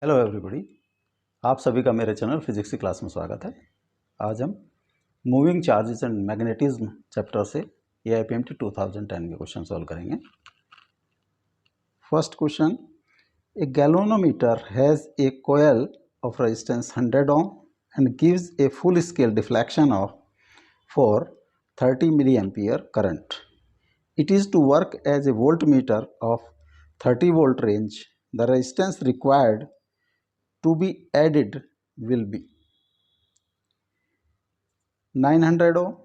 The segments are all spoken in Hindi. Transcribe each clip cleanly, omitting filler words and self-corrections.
हेलो एवरीबॉडी, आप सभी का मेरे चैनल फिजिक्स की क्लास में स्वागत है। आज हम moving charges and magnetism chapter से AIPMT 2010 के क्वेश्चन सॉल्व करेंगे। First question, a galvanometer has a coil of resistance 100 ohm and gives a full scale deflection of for 30 milli ampere current. It is to work as a voltmeter of 30 volt range. The resistance required to be added will be 900 ohm,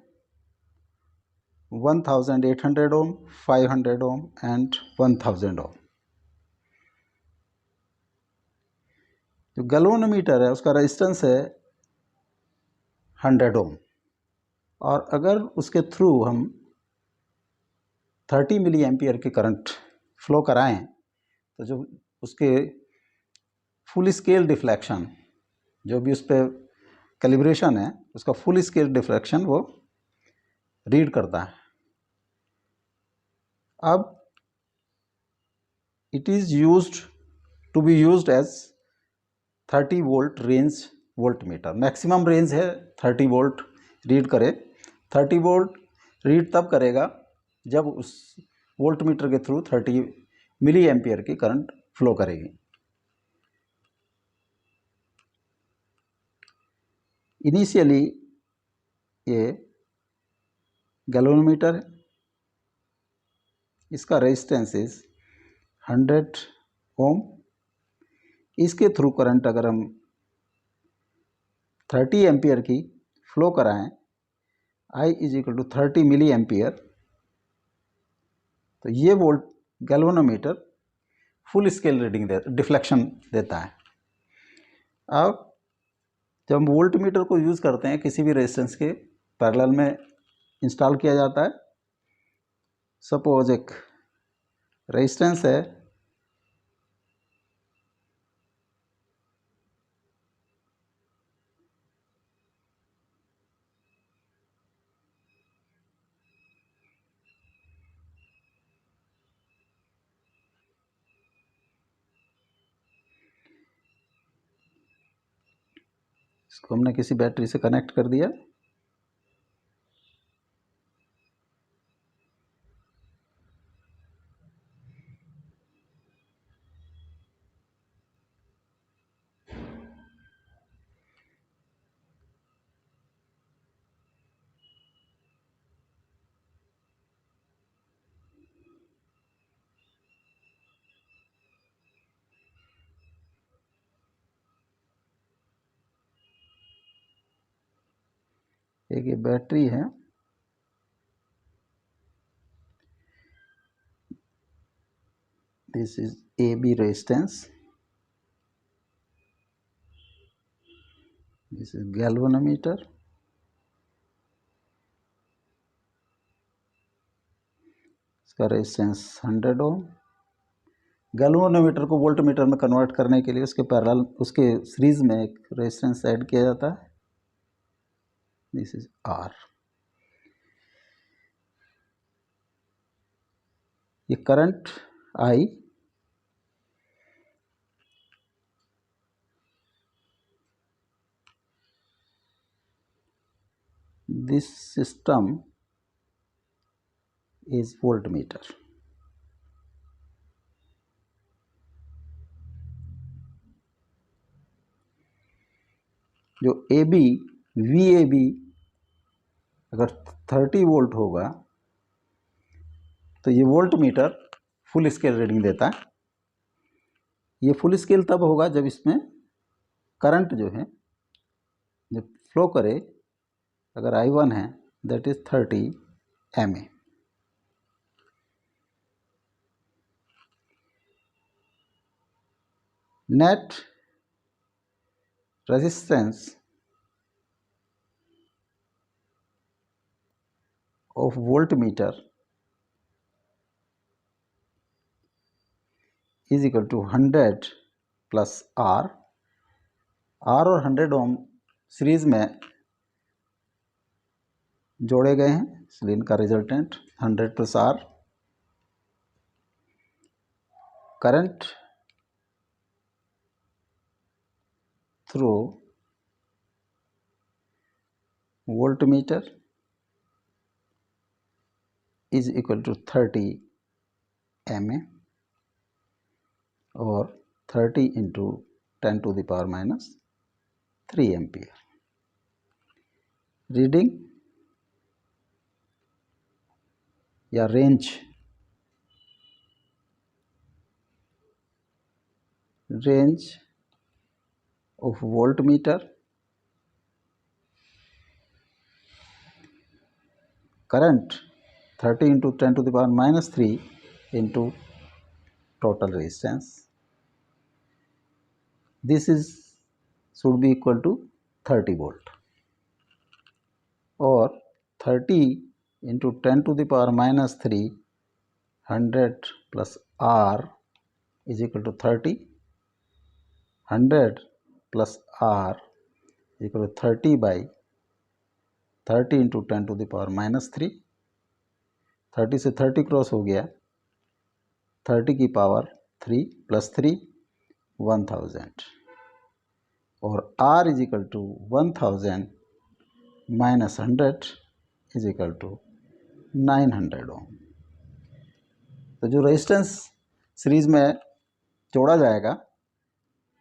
1800 ohm, 500 ohm and 1000 ohm. जो गैल्वेनोमीटर है उसका रेजिस्टेंस है 100 ओम और अगर उसके थ्रू हम 30 मिली एम्पियर की करंट फ्लो कराएं तो जो उसके फुल स्केल डिफ्लेक्शन, जो भी उस पर कैलिब्रेशन है, उसका फुल स्केल डिफ्लेक्शन वो रीड करता है. अब it is used to be used as 30 volt range voltmeter. Maximum range है 30 वोल्ट रीड करे. 30 वोल्ट रीड तब करेगा जब उस वोल्टमीटर के थ्रू 30 मिली एम्पियर की करंट फ्लो करेगी. इनिशियली ये गैल्वेनोमीटर है, इसका रेजिस्टेंस इज 100 ओम. इसके थ्रू करंट अगर हम 30 एम्पियर की फ्लो कराएं, I is equal to 30 milli ampere, तो ये volt galvanometer full scale reading deflection देता है. अब जब हम वोल्टमीटर को यूज़ करते हैं किसी भी रेजिस्टेंस के पैरेलल में इंस्टॉल किया जाता है. सपोज एक रेजिस्टेंस है इसको हमने किसी बैटरी से कनेक्ट कर दिया. एक ये बैटरी है, this is AB resistance, this is galvanometer, इसका रेजिस्टेंस 100 ओम. गैल्वेनोमीटर को वोल्टमीटर में कन्वर्ट करने के लिए उसके पैरेलल, उसके सीरीज में एक रेजिस्टेंस ऐड किया जाता है. This is R. ये current I this system is voltmeter. जो AB VAB अगर 30 वोल्ट होगा तो ये वोल्टमीटर फुल स्केल रीडिंग देता है. ये फुल स्केल तब होगा जब इसमें करंट जो है जब फ्लो करे, अगर I1 है that is 30 mA. Net resistance of voltmeter is equal to 100 plus R. R और 100 ओम सीरीज में जोड़े गए हैं, इसलिए इनका resultant 100 plus R. Current through voltmeter is equal to 30 mA or 30 into 10 to the power minus 3 ampere. Reading या range of voltmeter, current 30 into 10 to the power minus 3 into total resistance. This is should be equal to 30 volt or 30 into 10 to the power minus 3, 100 plus R is equal to 30. 100 plus R is equal to 30 by 30 into 10 to the power minus 3. 30 से 30 क्रॉस हो गया, 30 की पावर 3 प्लस 3 1000 और R is equal to 1000 minus 100 is equal to 900 ohm. तो जो रेजिस्टेंस सीरीज में जोड़ा जाएगा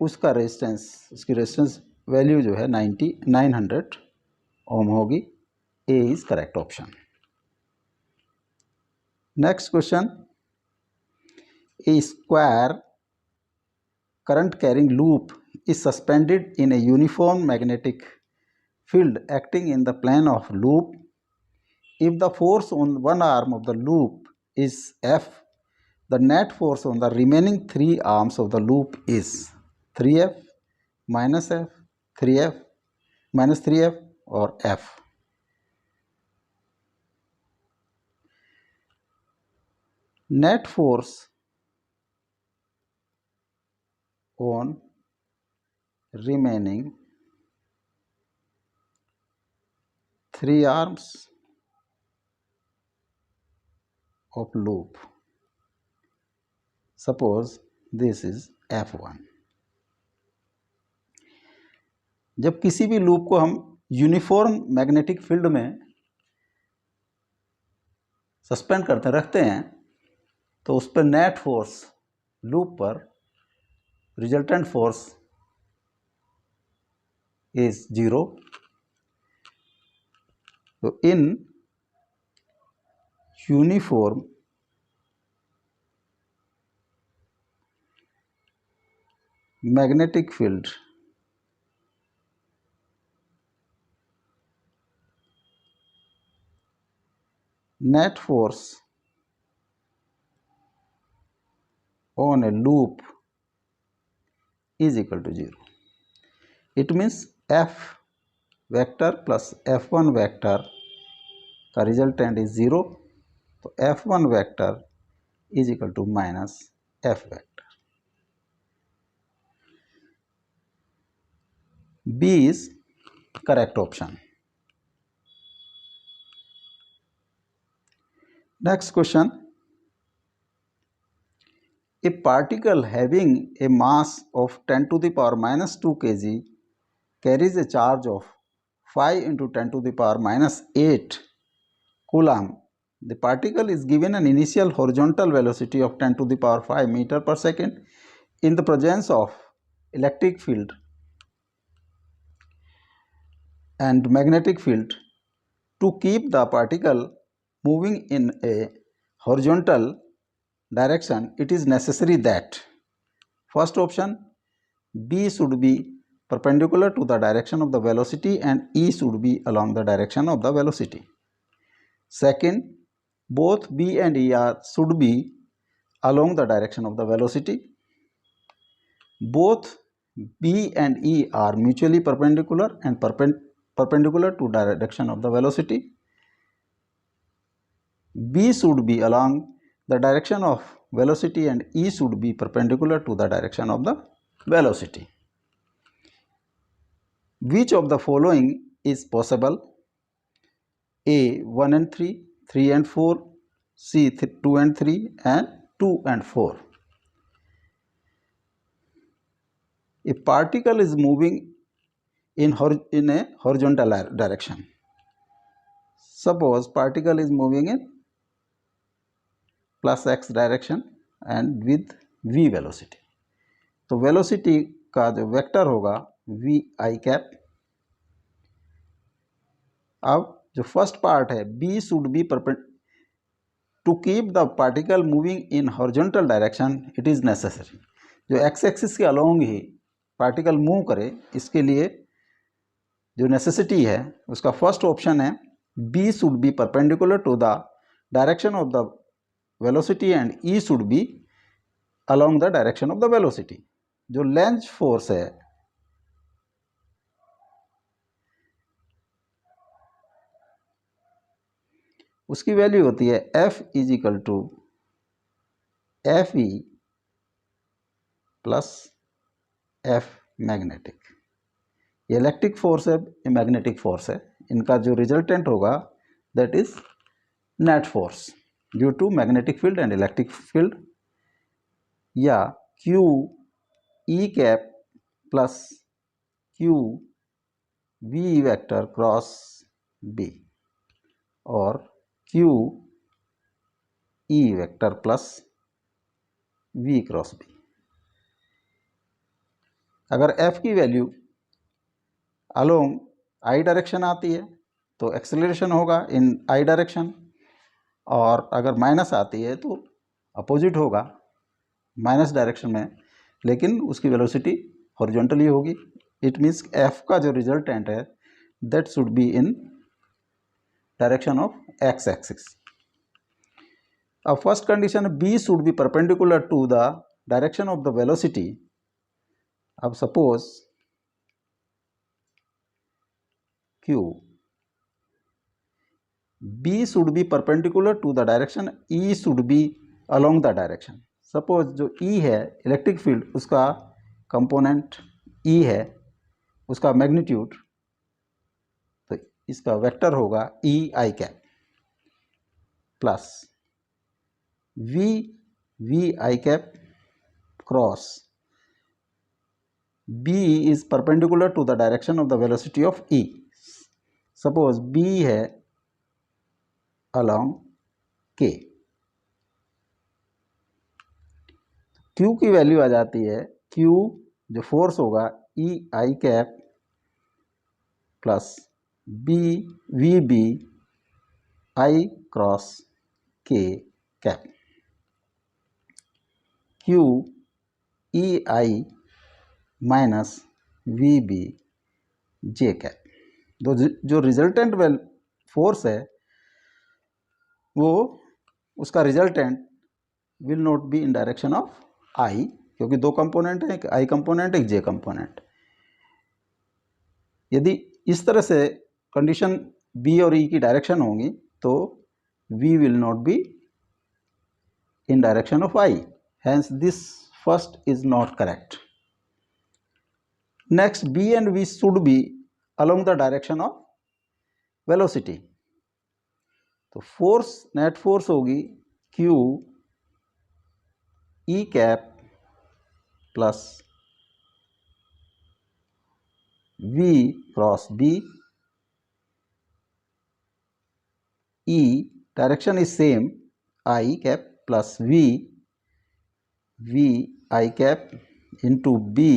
उसका रेजिस्टेंस, उसकी रेजिस्टेंस वैल्यू जो है 900 ओम होगी। A is correct option. Next question, a square current carrying loop is suspended in a uniform magnetic field acting in the plane of loop. If the force on one arm of the loop is F, the net force on the remaining three arms of the loop is 3F, minus F, 3F, minus 3F or F. Net force on remaining three arms of loop, suppose this is F1. जब किसी भी लूप को हम यूनिफॉर्म मैग्नेटिक फील्ड में सस्पेंड करते रखते हैं तो उस पर नेट फोर्स लूप पर resultant force is 0. So in uniform magnetic field, net force on a loop is equal to 0. It means F vector plus F1 vector का रिजल्टेंट इज 0, तो F1 vector is equal to minus F vector. B is correct option. Next question, a particle having a mass of 10 to the power minus 2 kg carries a charge of 5 into 10 to the power minus 8 coulomb. The particle is given an initial horizontal velocity of 10 to the power 5 meter per second in the presence of electric field and magnetic field. To keep the particle moving in a horizontal direction, it is necessary that first option, B should be perpendicular to the direction of the velocity and E should be along the direction of the velocity. Second, both B and E should be along the direction of the velocity. Both B and E are mutually perpendicular and perpendicular to direction of the velocity. B should be along the direction of velocity and E should be perpendicular to the direction of the velocity. Which of the following is possible? A 1 and 3, 3 and 4, C 2 and 3 and 2 and 4. A particle is moving in a horizontal direction. Suppose particle is moving in plus x direction and with v velocity. तो वेलोसिटी का जो वेक्टर होगा v i कैप. अब जो फर्स्ट पार्ट है b should be to keep the particle moving in horizontal direction it is necessary. जो एक्स एक्सिस के अलोंग ही पार्टिकल मूव करे, इसके लिए जो नेसेसिटी है उसका फर्स्ट ऑप्शन है b should be perpendicular to the direction of the velocity and e should be along the direction of the velocity. जो लेंज फोर्स है उसकी वैल्यू होती है F is equal to FE plus F magnetic. ये इलेक्ट्रिक फोर्स है, ये मैग्नेटिक फोर्स है. इनका जो रिजल्टेंट होगा that is net force due to magnetic field and electric field, या Q E cap plus Q V vector cross B और Q E vector plus V cross B. अगर F की वैल्यू अलोंग I डायरेक्शन आती है तो एक्सेलरेशन होगा इन I डायरेक्शन, और अगर माइनस आती है तो अपोजिट होगा माइनस डायरेक्शन में, लेकिन उसकी वेलोसिटी हॉरिजॉन्टली होगी. इट मीन्स F का जो रिजल्टेंट है that should be in direction of x axis. अब first condition B should be perpendicular to the direction of the velocity. अब suppose Q B should be perpendicular to the direction, E should be along the direction. Suppose जो E है इलेक्ट्रिक फील्ड, उसका कंपोनेंट E है, उसका मैग्नीट्यूड, तो इसका वेक्टर होगा E I cap plus V I cap cross B is perpendicular to the direction of the velocity of E. Suppose B है along K. Q की वैल्यू आ जाती है, Q जो फोर्स होगा E I cap plus V B I cross K cap. Q E I minus VB J cap. जो रिजल्टेंट फोर्स है वो उसका resultant will not be in direction of I, क्योंकि दो कंपोनेंट हैं, एक I कंपोनेंट एक J कंपोनेंट. यदि इस तरह से कंडीशन B और E की डायरेक्शन होंगी तो V will not be in direction of I, hence this first is not correct. Next B and V should be along the direction of velocity. तो फोर्स नेट फोर्स होगी Q E cap plus V cross B. E direction is same, I cap plus V I cap into B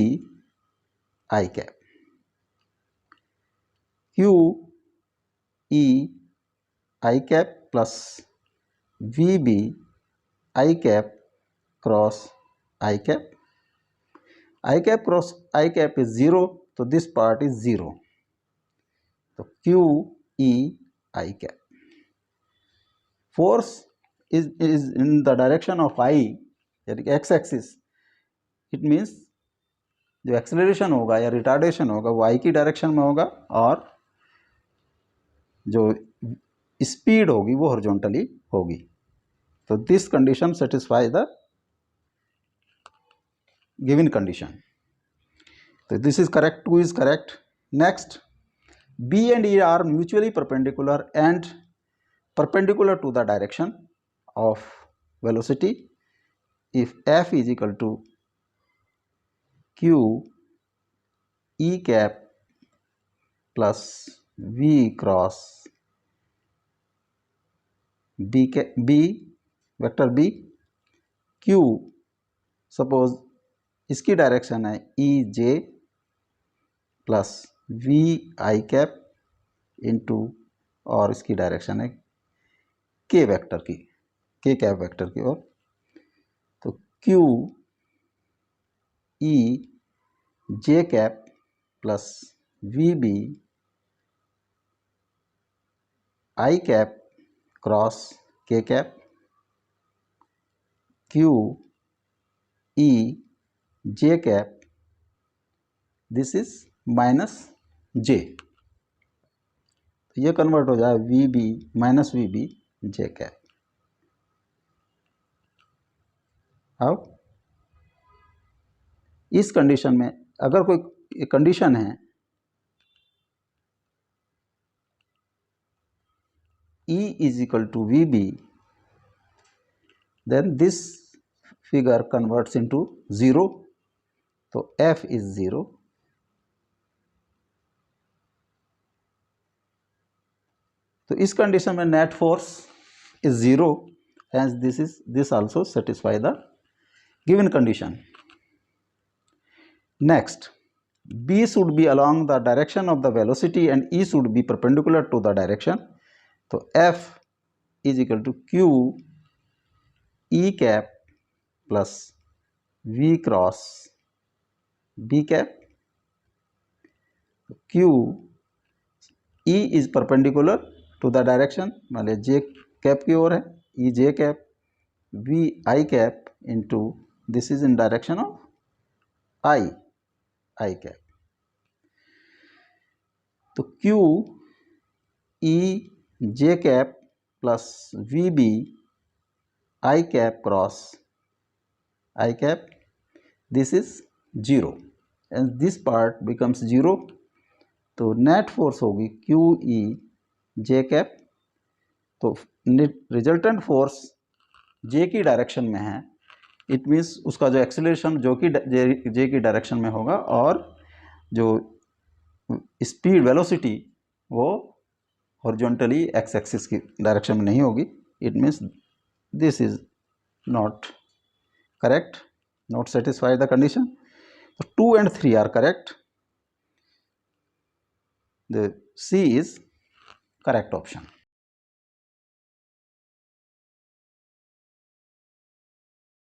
I cap. Q E I cap plus VB I cap cross I cap. I cap cross I cap is 0, तो दिस पार्ट इज 0. तो Q E I cap. Force is in the direction of I, यानी एक्स एक्सिस. इट मीन्स जो एक्सेलरेशन होगा या रिटार्डेशन होगा वो I की डायरेक्शन में होगा, और जो स्पीड होगी वो हॉरिजॉन्टली होगी. तो this condition satisfy the given condition. तो this is correct, 2 is correct. Next, B and E are mutually perpendicular and perpendicular to the direction of velocity if F is equal to Q E cap plus v cross b vector b, q suppose इसकी डायरेक्शन है E j plus v i cap into, और इसकी डायरेक्शन है के वेक्टर की, के कैप वेक्टर की ओर, तो q E j cap plus v B i cap cross k cap, q E j cap, this is minus j, तो ये कन्वर्ट हो जाए v B minus v B j cap. अब इस कंडीशन में अगर कोई कंडीशन है E is equal to VB, then this figure converts into 0, तो F is 0, तो इस कंडीशन में net force is 0, hence this also satisfy the given condition. Next, B should be along the direction of the velocity and E should be perpendicular to the direction, तो F is equal to Q E cap plus V cross B cap, Q E is perpendicular to the direction, मान लीजिए J कैप की ओर है, E J cap, V I cap into this is in direction of I cap, तो Q E J cap plus V B I cap cross I cap, this is 0 and this part becomes 0, तो नेट फोर्स होगी क्यू ई जे कैप, तो रिजल्टेंट फोर्स जे की डायरेक्शन में है, इट मीन्स उसका जो एक्सेलरेशन जो कि जे की डायरेक्शन में होगा और जो स्पीड वेलोसिटी वो हॉरिजॉन्टली एक्स एक्सिस की डायरेक्शन में नहीं होगी, it means this is not correct, not satisfy the condition. So 2 and 3 are correct. The C is correct option.